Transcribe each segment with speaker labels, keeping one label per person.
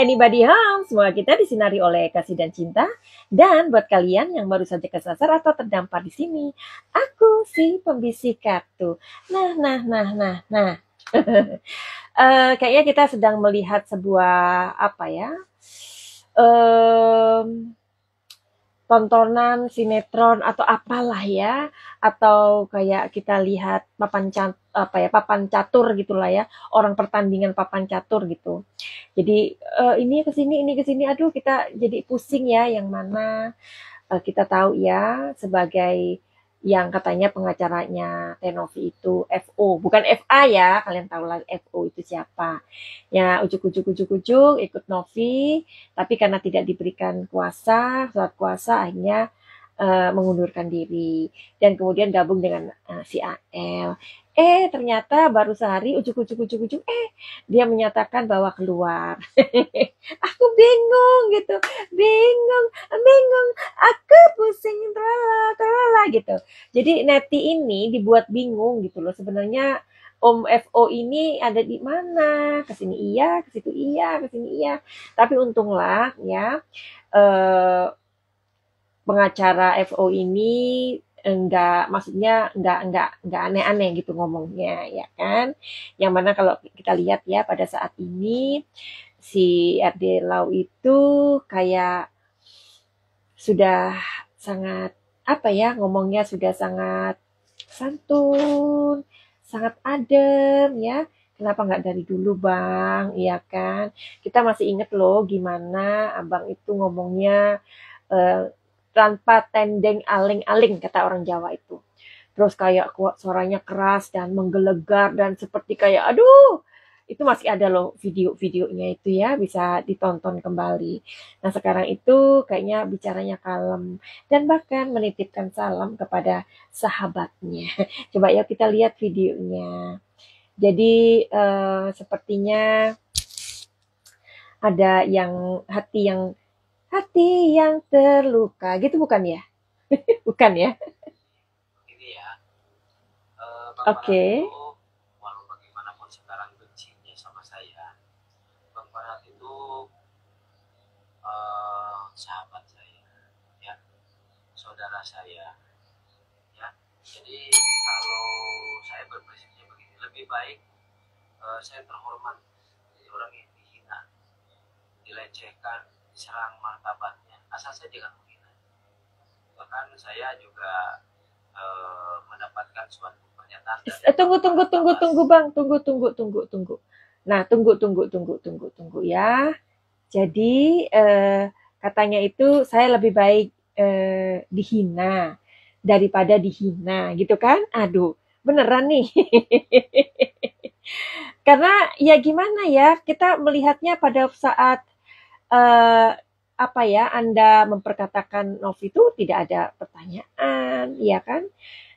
Speaker 1: Anybody home? Semua kita disinari oleh kasih dan cinta. Dan buat kalian yang baru saja kesasar atau terdampar di sini, aku si pembisik kartu. Nah. Kayaknya kita sedang melihat sebuah apa ya? Tontonan sinetron atau apalah ya, atau kayak kita lihat papan catur gitulah ya, orang pertandingan papan catur gitu. Jadi ini ke sini, aduh kita jadi pusing ya, yang mana kita tahu ya sebagai yang katanya pengacaranya Tenovi itu FO, bukan FA ya, kalian tahu lah FO itu siapa. Ya ujuk-ujuk ikut Novi, tapi karena tidak diberikan surat kuasa akhirnya mengundurkan diri dan kemudian gabung dengan si AL. Ternyata baru sehari ujuk-ujuk dia menyatakan bahwa keluar. Aku bingung gitu, bingung, aku pusing, tralala gitu. Jadi Neti ini dibuat bingung gitu loh. Sebenarnya Om FO ini ada di mana? Kesini iya, ke situ iya, kesini iya. Tapi untunglah ya, pengacara FO ini enggak aneh-aneh gitu ngomongnya ya kan. Yang mana kalau kita lihat ya pada saat ini si RD Lau itu kayak sudah sangat apa ya, ngomongnya sudah sangat santun, sangat adem ya. Kenapa nggak dari dulu bang, iya kan? Kita masih inget loh gimana abang itu ngomongnya eh, tanpa tendeng aling-aling kata orang Jawa itu. Terus kayak suaranya keras dan menggelegar dan seperti kayak aduh, itu masih ada loh video-videonya itu ya, bisa ditonton kembali. Nah sekarang itu kayaknya bicaranya kalem dan bahkan menitipkan salam kepada sahabatnya. Coba ya kita lihat videonya. Jadi sepertinya ada yang hati yang terluka gitu bukan ya? Bukan ya?
Speaker 2: Ini ya,
Speaker 1: Oke.
Speaker 2: Bang Farhat itu walau bagaimanapun sekarang bencinya sama saya, Bang Farhat itu sahabat saya, ya, saudara saya, ya. Jadi kalau saya berprinsipnya begini, lebih baik saya terhormat jadi orang yang dihina, dilecehkan, diserang martabatnya, asal saya jangan menghina. Bahkan saya juga mendapatkan suatu pernyataan dari
Speaker 1: Tunggu,
Speaker 2: Bang
Speaker 1: tunggu,
Speaker 2: Farhat
Speaker 1: tunggu,
Speaker 2: Abbas.
Speaker 1: tunggu, Bang. Tunggu. Nah, tunggu ya. Jadi, katanya itu saya lebih baik dihina daripada dihina, gitu kan? Aduh, beneran nih. Karena ya gimana ya, kita melihatnya pada saat eh, apa ya, Anda memperkatakan Novi itu tidak ada pertanyaan, ya kan?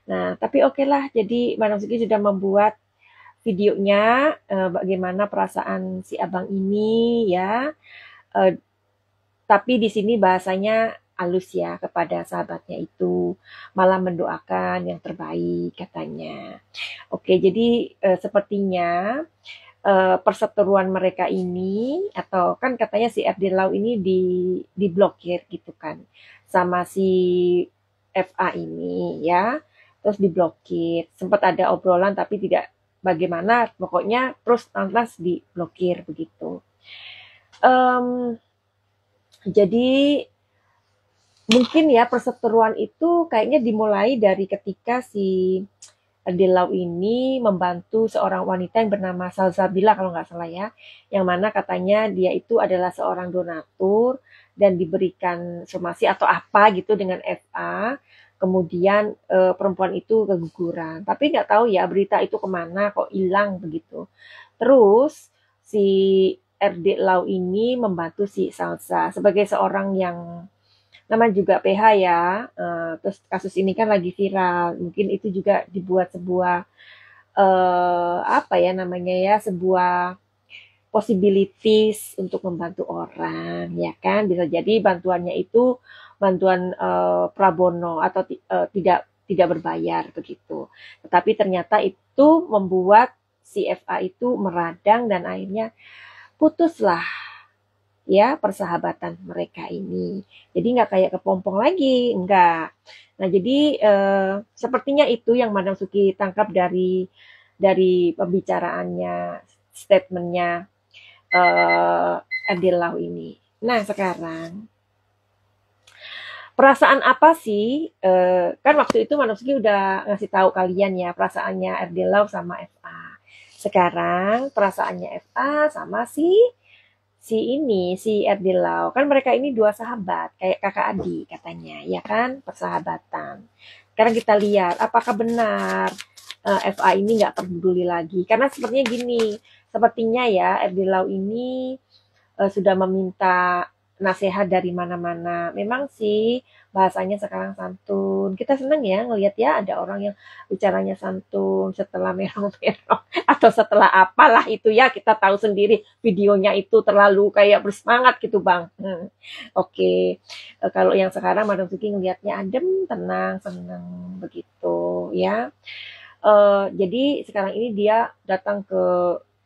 Speaker 1: Nah, tapi oke lah, jadi Mbak Nasuki sudah membuat videonya bagaimana perasaan si abang ini ya. Eh, tapi di sini bahasanya halus ya kepada sahabatnya itu, malah mendoakan yang terbaik katanya. Oke, jadi sepertinya perseteruan mereka ini atau kan katanya si FD Lau ini diblokir gitu kan sama si FA ini ya, terus diblokir, sempat ada obrolan tapi tidak bagaimana, pokoknya terus lantas diblokir begitu. Em, jadi mungkin ya perseteruan itu kayaknya dimulai dari ketika si Delau ini membantu seorang wanita yang bernama Salsabila kalau nggak salah ya, yang mana katanya dia itu adalah seorang donatur dan diberikan somasi atau apa gitu dengan FA, kemudian perempuan itu keguguran, tapi nggak tahu ya berita itu kemana kok hilang begitu. Terus si RD Lau ini membantu si Salsa sebagai seorang yang namanya juga PH ya, terus kasus ini kan lagi viral, mungkin itu juga dibuat sebuah apa ya namanya ya, sebuah possibilities untuk membantu orang, ya kan? Bisa jadi bantuannya itu bantuan prabono atau tidak berbayar begitu. Tetapi ternyata itu membuat si FA itu meradang dan akhirnya putuslah ya persahabatan mereka ini. Jadi nggak kayak kepompong lagi, enggak. Nah jadi sepertinya itu yang Madam Suki tangkap dari pembicaraannya, statementnya Adilau ini. Nah sekarang perasaan apa sih? Kan waktu itu Manuski udah ngasih tahu kalian ya perasaannya RD Love sama FA. Sekarang perasaannya FA sama si RD Love. Kan mereka ini dua sahabat, kayak kakak adik katanya, ya kan? Persahabatan. Sekarang kita lihat apakah benar FA ini nggak peduli lagi. Karena sepertinya gini, sepertinya ya RD Love ini sudah meminta nasihat dari mana-mana. Memang sih bahasanya sekarang santun. Kita senang ya ngelihat ya ada orang yang bicaranya santun setelah merong-merong atau setelah apalah itu ya kita tahu sendiri videonya itu terlalu kayak bersemangat gitu Bang. Oke. Kalau yang sekarang Madam Suki ngelihatnya adem, tenang, senang begitu ya. Jadi sekarang ini dia datang ke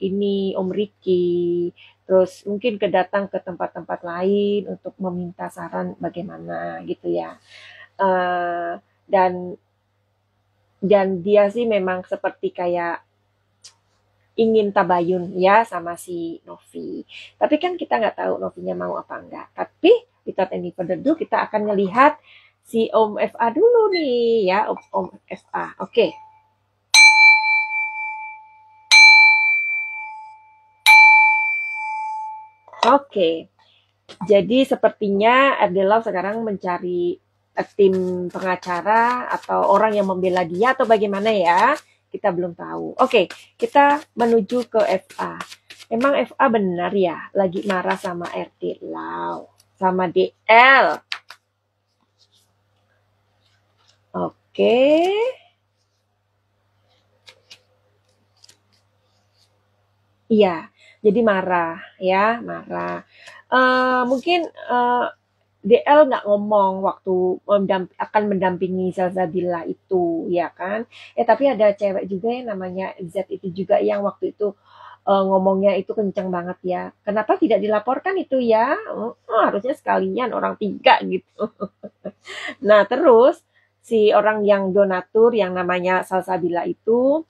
Speaker 1: ini Om Riki, terus mungkin kedatang ke tempat-tempat lain untuk meminta saran bagaimana gitu ya. Eh, dan dan dia sih memang seperti kayak ingin tabayun ya sama si Novi. Tapi kan kita nggak tahu Novinya mau apa enggak. Tapi without any further ado kita akan melihat si Om FA dulu nih ya, Om FA. Oke. Oke. Jadi sepertinya Erdelaw sekarang mencari tim pengacara atau orang yang membela dia atau bagaimana ya. Kita belum tahu. Oke, kita menuju ke FA. Emang FA benar ya lagi marah sama Erdelaw, sama DL. Oke. Iya, jadi marah ya, marah. Mungkin DL nggak ngomong waktu akan mendampingi Salsabila itu, ya kan? Tapi ada cewek juga yang namanya Z itu juga yang waktu itu ngomongnya itu kenceng banget ya. Kenapa tidak dilaporkan itu ya? Harusnya sekalian orang tiga gitu. Nah, terus si orang yang donatur yang namanya Salsabila itu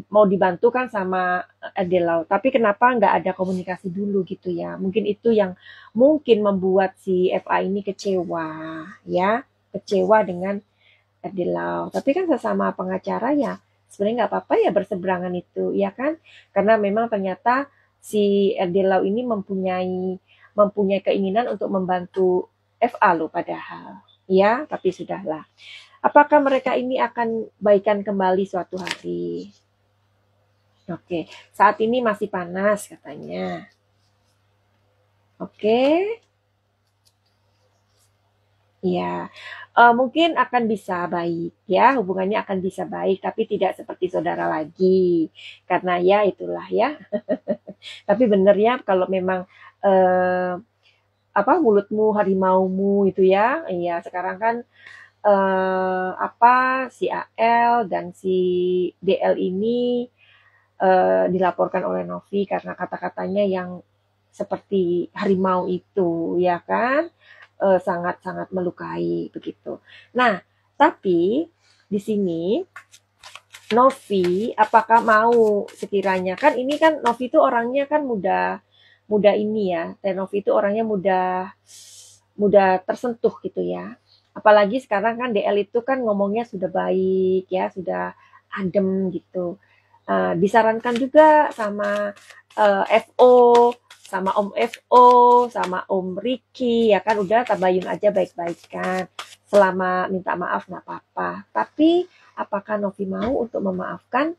Speaker 1: mau dibantu kan sama Adelau. Tapi kenapa nggak ada komunikasi dulu gitu ya? Mungkin itu yang mungkin membuat si FA ini kecewa ya, kecewa dengan Adelau. Tapi kan sesama pengacara ya sebenarnya nggak apa-apa ya berseberangan itu, ya kan? Karena memang ternyata si Adelau ini mempunyai keinginan untuk membantu FA loh padahal. Ya, tapi sudahlah. Apakah mereka ini akan baikan kembali suatu hari? Oke, saat ini masih panas katanya. Oke, ya, mungkin akan bisa baik ya, hubungannya akan bisa baik, tapi tidak seperti saudara lagi. Karena ya itulah ya. Tapi benar ya kalau memang eh, apa mulutmu harimaumu itu ya, iya sekarang kan apa si AL dan si DL ini dilaporkan oleh Novi karena kata-katanya yang seperti harimau itu, ya kan? Sangat-sangat melukai begitu. Nah, tapi di sini Novi apakah mau sekiranya kan ini kan Novi itu orangnya kan mudah mudah ini ya. Dan Novi itu orangnya mudah mudah tersentuh gitu ya. Apalagi sekarang kan DL itu kan ngomongnya sudah baik ya, sudah adem gitu. Disarankan juga sama FO, sama Om FO, sama Om Ricky, ya kan udah tabayun aja baik-baikan. Selama minta maaf nggak apa-apa. Tapi apakah Novi mau untuk memaafkan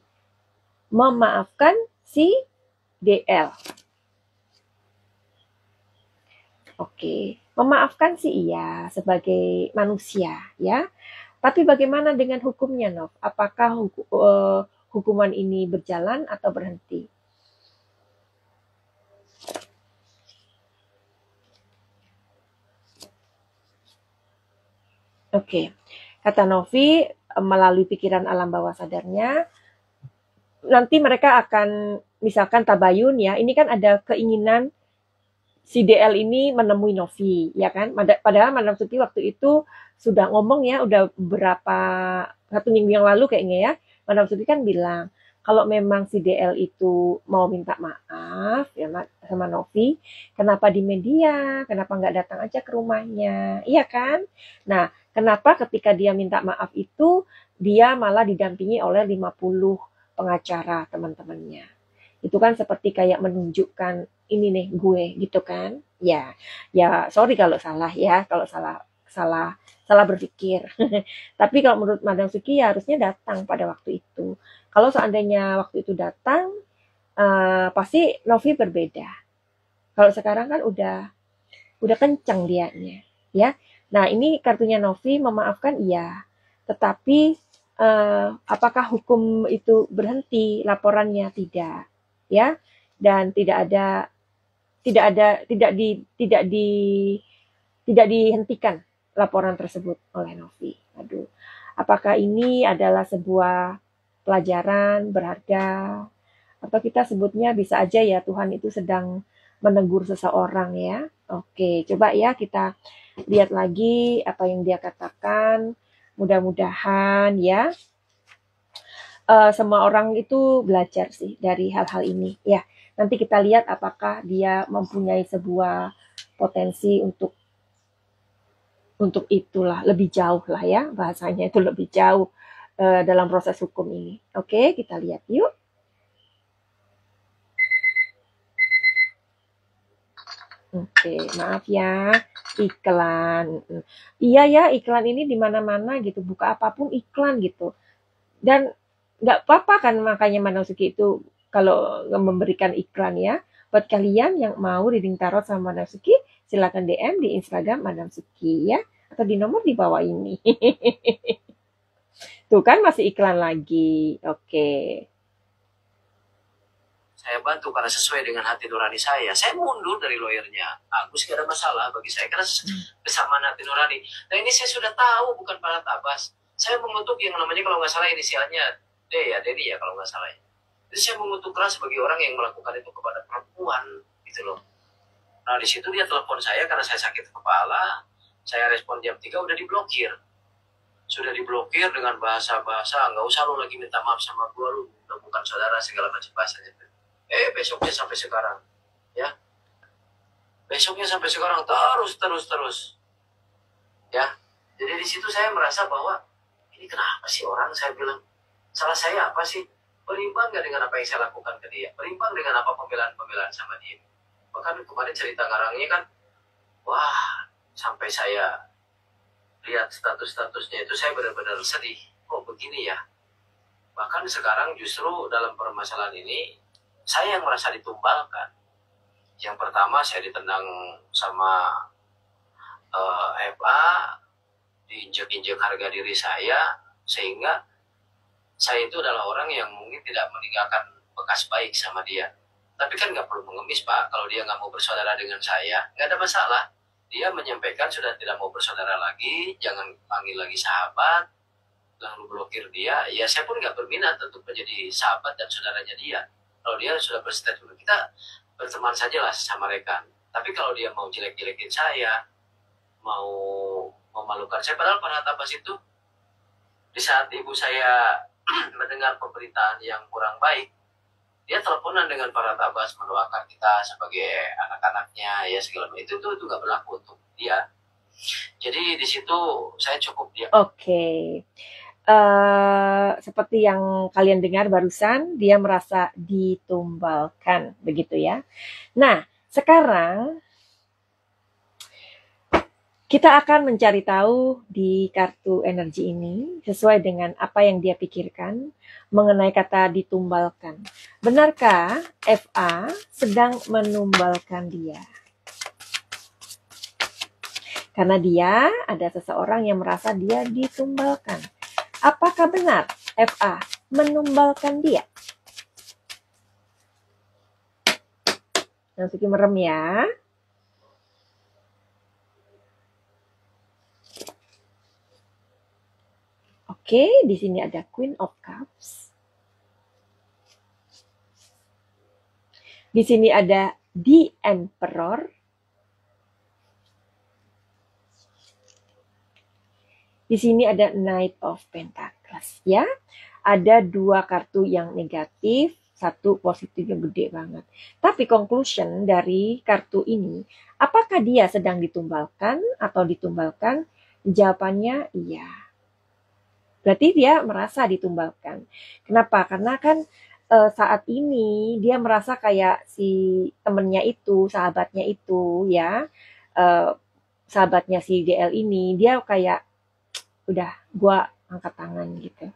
Speaker 1: si DL? Oke, memaafkan sih iya sebagai manusia ya. Tapi bagaimana dengan hukumnya, Nov? Apakah hukuman ini berjalan atau berhenti? Oke, kata Novi melalui pikiran alam bawah sadarnya, nanti mereka akan misalkan tabayun ya. Ini kan ada keinginan si DL ini menemui Novi, ya kan? Padahal Madam Suki waktu itu sudah ngomong ya, udah berapa 1 minggu yang lalu kayaknya ya, Madam Suki kan bilang kalau memang si DL itu mau minta maaf ya sama Novi, kenapa di media, kenapa nggak datang aja ke rumahnya, iya kan? Nah, kenapa ketika dia minta maaf itu dia malah didampingi oleh 50 pengacara teman-temannya? Itu kan seperti kayak menunjukkan ini nih gue gitu kan. Ya, ya sorry kalau salah ya, kalau salah salah salah berpikir. Tapi kalau menurut Madam Suki ya harusnya datang pada waktu itu. Kalau seandainya waktu itu datang, pasti Novi berbeda. Kalau sekarang kan udah kencang dianya, ya. Nah ini kartunya Novi memaafkan iya, tetapi apakah hukum itu berhenti laporannya tidak, ya, dan tidak dihentikan laporan tersebut oleh Novi. Aduh, apakah ini adalah sebuah pelajaran berharga atau kita sebutnya bisa aja ya Tuhan itu sedang menegur seseorang ya. Oke, coba ya kita lihat lagi apa yang dia katakan. Mudah-mudahan ya semua orang itu belajar sih dari hal-hal ini ya. Nanti kita lihat apakah dia mempunyai sebuah potensi untuk itulah lebih jauh lah ya, bahasanya itu lebih jauh dalam proses hukum ini. Oke, kita lihat yuk. Oke, maaf ya, iklan. Iya ya, iklan ini di mana-mana gitu, buka apapun iklan gitu. Dan nggak apa-apa kan makanya Manasuki itu kalau memberikan iklan ya. Buat kalian yang mau reading tarot sama Manasuki, silakan DM di Instagram Madam Suki ya, atau di nomor di bawah ini. Tuh kan masih iklan lagi. Oke.
Speaker 2: Saya bantu karena sesuai dengan hati nurani saya. Saya mundur dari lawyernya. Agus gak ada masalah bagi saya karena kesamaan hati nurani. Nah ini saya sudah tahu bukan para tabas. Saya mengutuk yang namanya kalau nggak salah inisialnya D ya, Denny ya kalau nggak salah. Jadi saya mengutuk keras sebagai orang yang melakukan itu kepada perempuan gitu loh. Nah di situ dia telepon saya karena saya sakit kepala. Saya respon jam 3 udah diblokir. Sudah diblokir dengan bahasa-bahasa nggak usah lu lagi minta maaf sama gua, lu udah bukan saudara segala macam bahasanya. Besoknya sampai sekarang ya, besoknya sampai sekarang terus ya. Jadi di situ saya merasa bahwa ini kenapa sih orang, saya bilang salah saya apa sih, berimbang nggak dengan apa yang saya lakukan ke dia, berimbang dengan apa pembelaan sama dia. Bahkan kemarin cerita ngarangnya kan, wah sampai saya lihat statusnya itu saya benar-benar sedih, kok begini ya. Bahkan sekarang justru dalam permasalahan ini saya yang merasa ditumbalkan. Yang pertama saya ditendang sama FA, diinjek-injek harga diri saya, sehingga saya itu adalah orang yang mungkin tidak meninggalkan bekas baik sama dia. Tapi kan nggak perlu mengemis Pak, kalau dia nggak mau bersaudara dengan saya, nggak ada masalah. Dia menyampaikan sudah tidak mau bersaudara lagi, jangan panggil lagi sahabat, lalu blokir dia. Ya saya pun nggak berminat untuk menjadi sahabat dan saudaranya dia. Kalau dia sudah berstatement, kita berteman saja lah sama rekan. Tapi kalau dia mau jelek-jelekin saya, mau memalukan saya, padahal para tabas itu di saat ibu saya mendengar pemberitaan yang kurang baik, dia teleponan dengan para tabas mendoakan kita sebagai anak-anaknya ya segala macam. Itu nggak berlaku untuk dia. Jadi di situ saya cukup dia.
Speaker 1: Oke. Seperti yang kalian dengar barusan, dia merasa ditumbalkan, begitu ya. Nah, sekarang kita akan mencari tahu di kartu energi ini sesuai dengan apa yang dia pikirkan mengenai kata ditumbalkan. Benarkah FA sedang menumbalkan dia? Karena dia ada seseorang yang merasa dia ditumbalkan. Apakah benar FA menumbalkan dia? Nasuki merem ya. Oke, di sini ada Queen of Cups. Di sini ada The Emperor. Di sini ada Knight of Pentacles ya. Ada 2 kartu yang negatif, 1 positifnya gede banget. Tapi conclusion dari kartu ini, apakah dia sedang ditumbalkan atau ditumbalkan? Jawabannya iya. Berarti dia merasa ditumbalkan. Kenapa? Karena kan saat ini dia merasa kayak si temennya itu, sahabatnya itu ya, sahabatnya si DL ini, dia kayak udah gue angkat tangan gitu.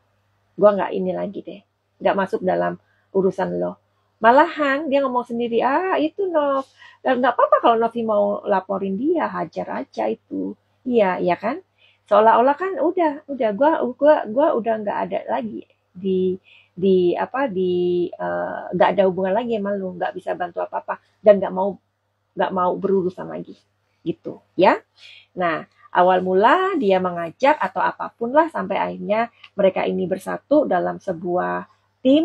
Speaker 1: Gue nggak ini lagi deh, nggak masuk dalam urusan lo. Malahan dia ngomong sendiri, itu Nov, dan nggak apa-apa kalau Novi mau laporin dia, hajar aja itu. Iya, ya kan? Seolah-olah kan udah gua udah nggak ada lagi di apa nggak ada hubungan lagi sama lu, nggak bisa bantu apa-apa dan nggak mau berurusan lagi gitu ya. Nah, awal mula dia mengajak atau apapun lah sampai akhirnya mereka ini bersatu dalam sebuah tim,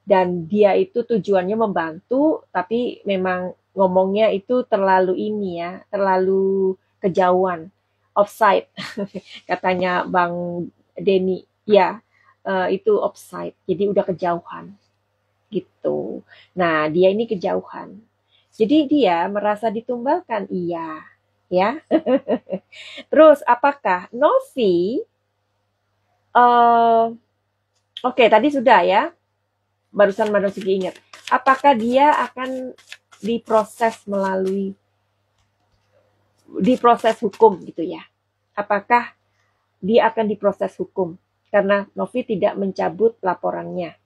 Speaker 1: dan dia itu tujuannya membantu, tapi memang ngomongnya itu terlalu ini ya, terlalu kejauhan, offside katanya Bang Denny ya, itu offside, jadi udah kejauhan gitu. Nah, dia ini kejauhan. Jadi dia merasa ditumbalkan, iya, ya. Terus apakah Novi, oke, tadi sudah ya, barusan Madam Sugi ingat. Apakah dia akan diproses hukum gitu ya? Apakah dia akan diproses hukum karena Novi tidak mencabut laporannya?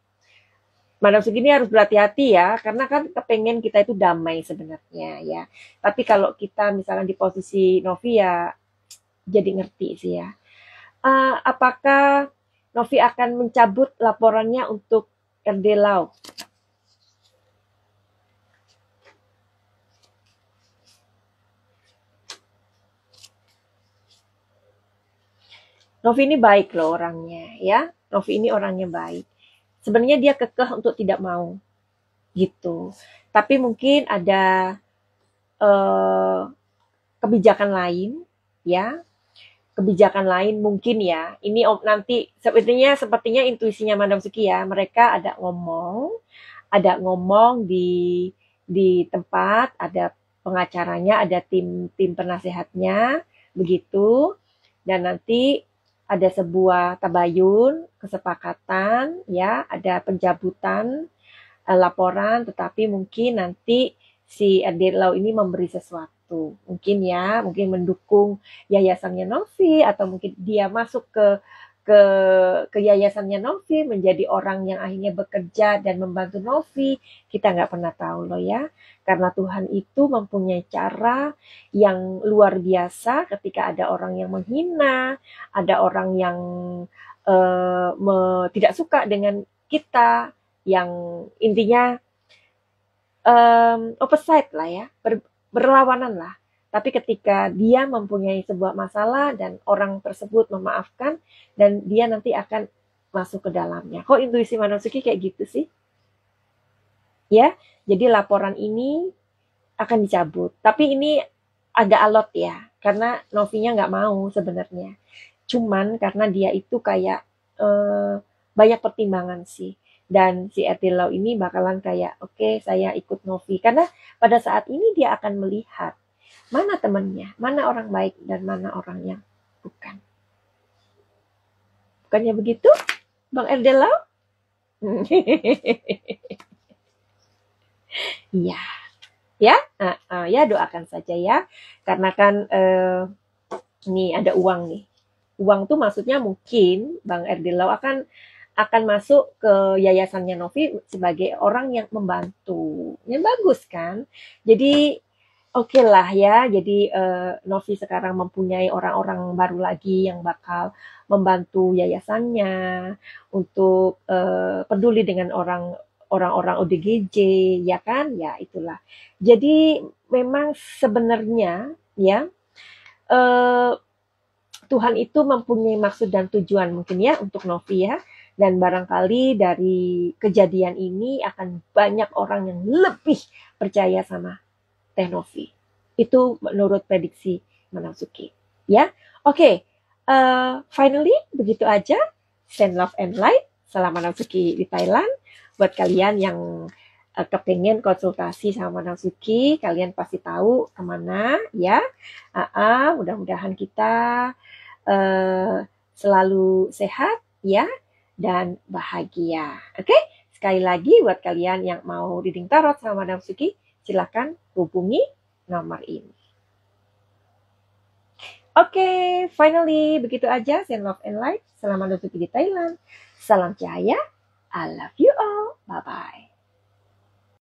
Speaker 1: Madam Sugi ini harus berhati-hati ya, karena kan kepengen kita itu damai sebenarnya ya. Tapi kalau kita misalnya di posisi Novi ya, jadi ngerti sih ya. Apakah Novi akan mencabut laporannya untuk RD Lau? Novi ini baik loh orangnya ya. Novi ini orangnya baik. Sebenarnya dia kekeh untuk tidak mau gitu. Tapi mungkin ada kebijakan lain ya. Kebijakan lain mungkin ya. Ini nanti sepertinya intuisinya Madam Suki ya. Mereka ada ngomong di tempat, ada pengacaranya, ada tim penasehatnya begitu. Dan nanti ada sebuah tabayun, kesepakatan, ya, ada pencabutan laporan, tetapi mungkin nanti si Lau ini memberi sesuatu. Mungkin ya, mungkin mendukung yayasannya Novi, atau mungkin dia masuk ke yayasannya Novi, menjadi orang yang akhirnya bekerja dan membantu Novi. Kita nggak pernah tahu loh ya. Karena Tuhan itu mempunyai cara yang luar biasa ketika ada orang yang menghina, ada orang yang tidak suka dengan kita, yang intinya opposite lah ya, berlawanan lah. Tapi ketika dia mempunyai sebuah masalah dan orang tersebut memaafkan, dan dia nanti akan masuk ke dalamnya. Kok intuisi Madam Suki kayak gitu sih? Ya, jadi laporan ini akan dicabut. Tapi ini agak alot ya, karena Novinya nggak mau sebenarnya. Cuman karena dia itu kayak banyak pertimbangan sih. Dan si Lau ini bakalan kayak, oke, saya ikut Novi. Karena pada saat ini dia akan melihat mana temannya, mana orang baik dan mana orang yang bukan. Bukannya begitu, Bang Lau? Iya, ya, ya doakan saja ya, karena kan nih ada uang nih. Uang tuh maksudnya mungkin Bang Lau akan masuk ke yayasannya Novi sebagai orang yang membantu. Yang bagus kan? Jadi oke lah ya, jadi Novi sekarang mempunyai orang-orang baru lagi yang bakal membantu yayasannya untuk peduli dengan orang-orang ODGJ, ya kan? Ya itulah. Jadi memang sebenarnya ya Tuhan itu mempunyai maksud dan tujuan mungkin ya untuk Novi ya. Dan barangkali dari kejadian ini akan banyak orang yang lebih percaya sama Teh Novi. Itu menurut prediksi Madam Suki. Ya, Oke, finally begitu aja. Send love and light. Salam Madam Suki di Thailand. Buat kalian yang kepengen konsultasi sama Madam Suki, kalian pasti tahu kemana ya. Mudah-mudahan kita selalu sehat ya dan bahagia. Oke, sekali lagi buat kalian yang mau reading tarot sama Madam Suki, silakan hubungi nomor ini. Oke, finally begitu aja. Send love and light. Salam Madam Suki di Thailand. Salam cahaya. I love you all. Bye-bye.